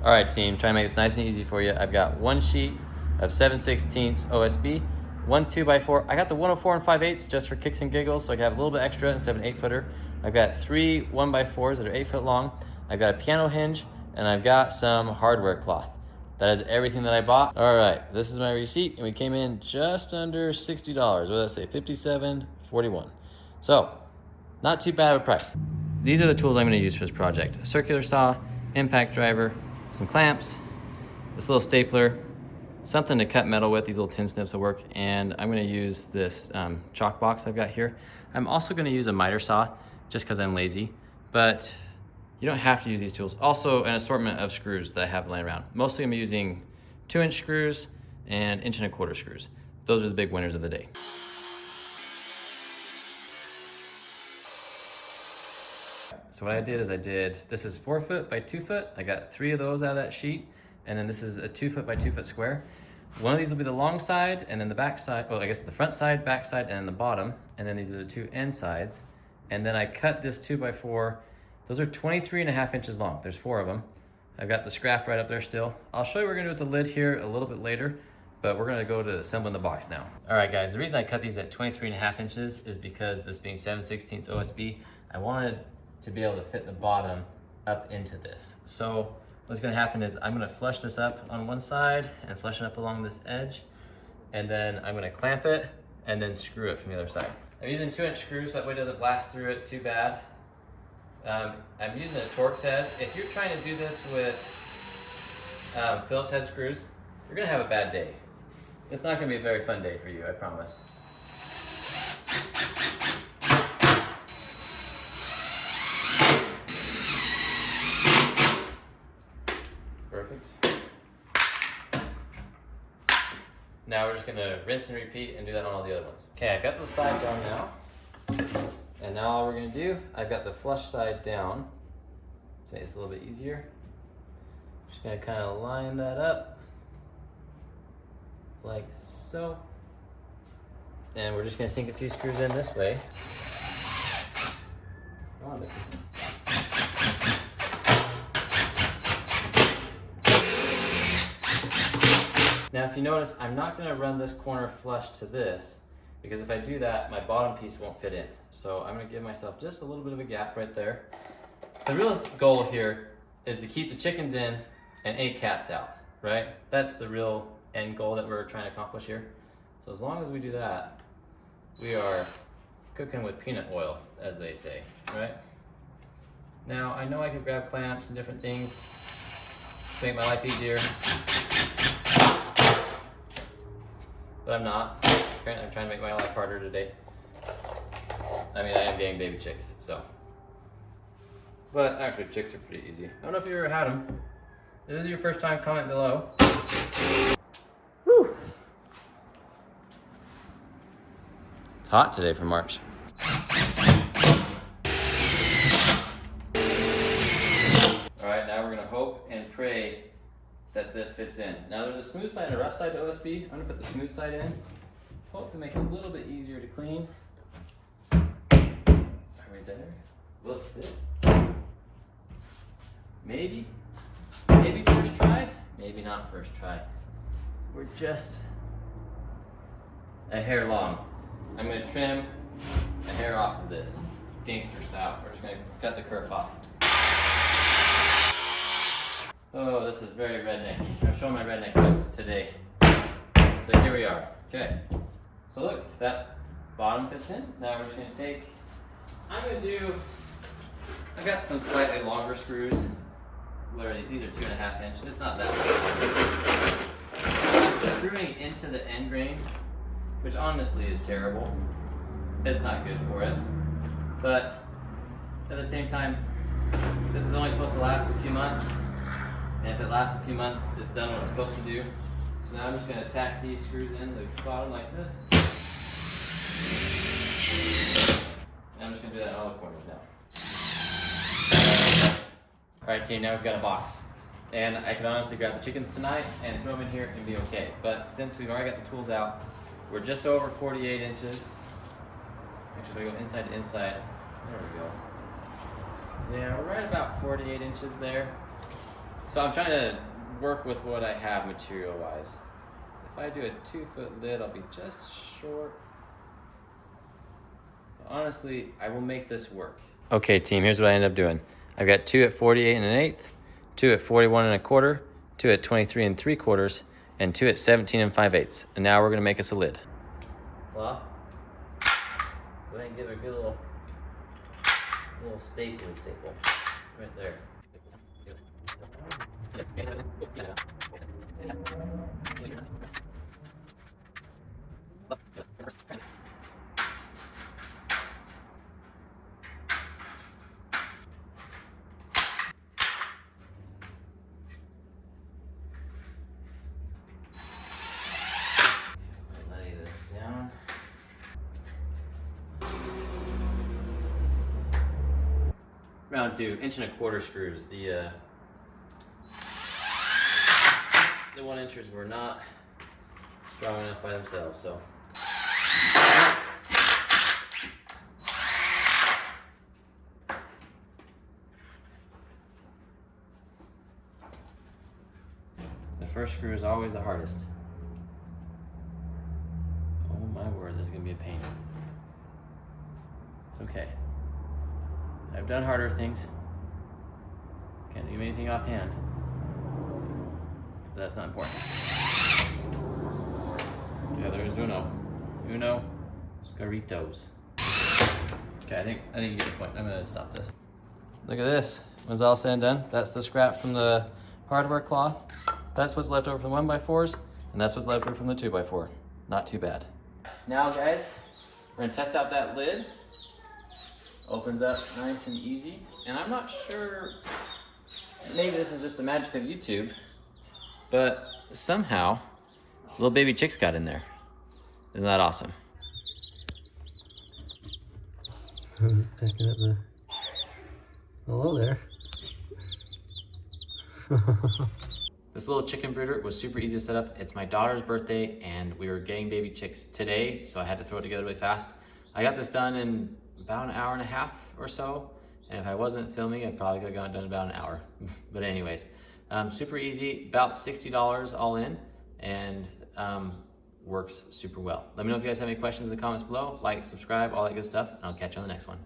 All right, team, trying to make this nice and easy for you. I've got one sheet of 7/16 OSB, one 2x4. I got the 104 and 5/8 just for kicks and giggles, so I can have a little bit extra instead of an 8-footer. I've got three 1x4s that are 8 foot long. I've got a piano hinge, and I've got some hardware cloth. That is everything that I bought. All right, this is my receipt, and we came in just under $60. What did I say? $57.41. So, not too bad of a price. These are the tools I'm going to use for this project: a circular saw, impact driver, some clamps, this little stapler, something to cut metal with. These little tin snips will work, and I'm going to use this chalk box I've got here. I'm also going to use a miter saw just because I'm lazy, but you don't have to use these tools. Also, an assortment of screws that I have laying around. Mostly I'm using 2-inch screws and 1.25-inch screws. Those are the big winners of the day. So what I did is this is 4 foot by 2 foot. I got 3 of those out of that sheet. And then this is a 2 foot by 2 foot square. One of these will be the long side, and then the back side, well, I guess the front side, back side, and then the bottom. And then these are the 2 end sides. And then I cut this 2x4. Those are 23.5 inches long. There's 4 of them. I've got the scrap right up there still. I'll show you what we're gonna do with the lid here a little bit later, but we're gonna go to assembling the box now. All right, guys, the reason I cut these at 23.5 inches is because this being 7/16 OSB, I wanted to be able to fit the bottom up into this. So what's gonna happen is I'm gonna flush this up on one side and flush it up along this edge, and then I'm gonna clamp it and then screw it from the other side. I'm using 2-inch screws, so that way it doesn't blast through it too bad. I'm using a Torx head. If you're trying to do this with Phillips head screws, you're gonna have a bad day. It's not gonna be a very fun day for you, I promise. Perfect. Now we're just gonna rinse and repeat and do that on all the other ones. Okay, I've got those sides on now. And now all we're gonna do, I've got the flush side down. So it's a little bit easier. Just gonna kind of line that up like so. And we're just gonna sink a few screws in this way. Come on, Missy. Now if you notice, I'm not gonna run this corner flush to this, because if I do that, my bottom piece won't fit in. So I'm gonna give myself just a little bit of a gap right there. The real goal here is to keep the chickens in and 8 cats out, right? That's the real end goal that we're trying to accomplish here. So as long as we do that, we are cooking with peanut oil, as they say, right? Now, I know I could grab clamps and different things to make my life easier, but I'm not. Apparently I'm trying to make my life harder today. I mean, I am getting baby chicks, so. But actually, chicks are pretty easy. I don't know if you ever had them. If this is your first time, comment below. Whew. It's hot today for March. All right, now we're gonna hope and pray that this fits in. Now there's a smooth side and a rough side to OSB. I'm gonna put the smooth side in. Hopefully make it a little bit easier to clean. Right there. Will it fit? Maybe. Maybe first try. Maybe not first try. We're just a hair long. I'm gonna trim a hair off of this, gangster style. We're just gonna cut the kerf off. Oh, this is very redneck. I'm showing my redneck cuts today. But here we are. Okay. So look, that bottom fits in. Now we're just gonna take, I've got some slightly longer screws. Literally, these are 2.5 inch. It's not that long. I'm screwing into the end grain, which honestly is terrible. It's not good for it. But at the same time, this is only supposed to last a few months. And if it lasts a few months, it's done what it's supposed to do. So now I'm just gonna tack these screws in the bottom like this. And I'm just gonna do that in all the corners now. All right, team, now we've got a box. And I can honestly grab the chickens tonight and throw them in here and be okay. But since we've already got the tools out, we're just over 48 inches. Actually, if I go inside to inside, there we go. Yeah, we're right about 48 inches there. So I'm trying to work with what I have material-wise. If I do a 2-foot lid, I'll be just short. But honestly, I will make this work. Okay, team, here's what I ended up doing. I've got 2 at 48 1/8, 2 at 41 1/4, 2 at 23 3/4, and 2 at 17 5/8. And now we're gonna make us a lid. Cloth. Go ahead and give it a good little staple right there. Lay this down. Round 2, 1¼ screws. The 1-inchers were not strong enough by themselves, so. The first screw is always the hardest. Oh my word, this is gonna be a pain. It's okay. I've done harder things. Can't do anything offhand. But that's not important. Okay, there's Uno. Uno Scaritos. Okay, I think you get the point. I'm gonna stop this. Look at this. When it's all said and done, that's the scrap from the hardware cloth. That's what's left over from the 1x4s, and that's what's left over from the 2x4. Not too bad. Now guys, we're gonna test out that lid. Opens up nice and easy. And I'm not sure, maybe this is just the magic of YouTube, but somehow little baby chicks got in there. Isn't that awesome? Picking up the hello there. This little chicken brooder was super easy to set up. It's my daughter's birthday and we were getting baby chicks today, so I had to throw it together really fast. I got this done in about 1.5 hours or so, and if I wasn't filming, I probably could have gotten done in about an hour. But anyways, super easy, about $60 all in, and works super well. Let me know if you guys have any questions in the comments below. Like, subscribe, all that good stuff, and I'll catch you on the next one.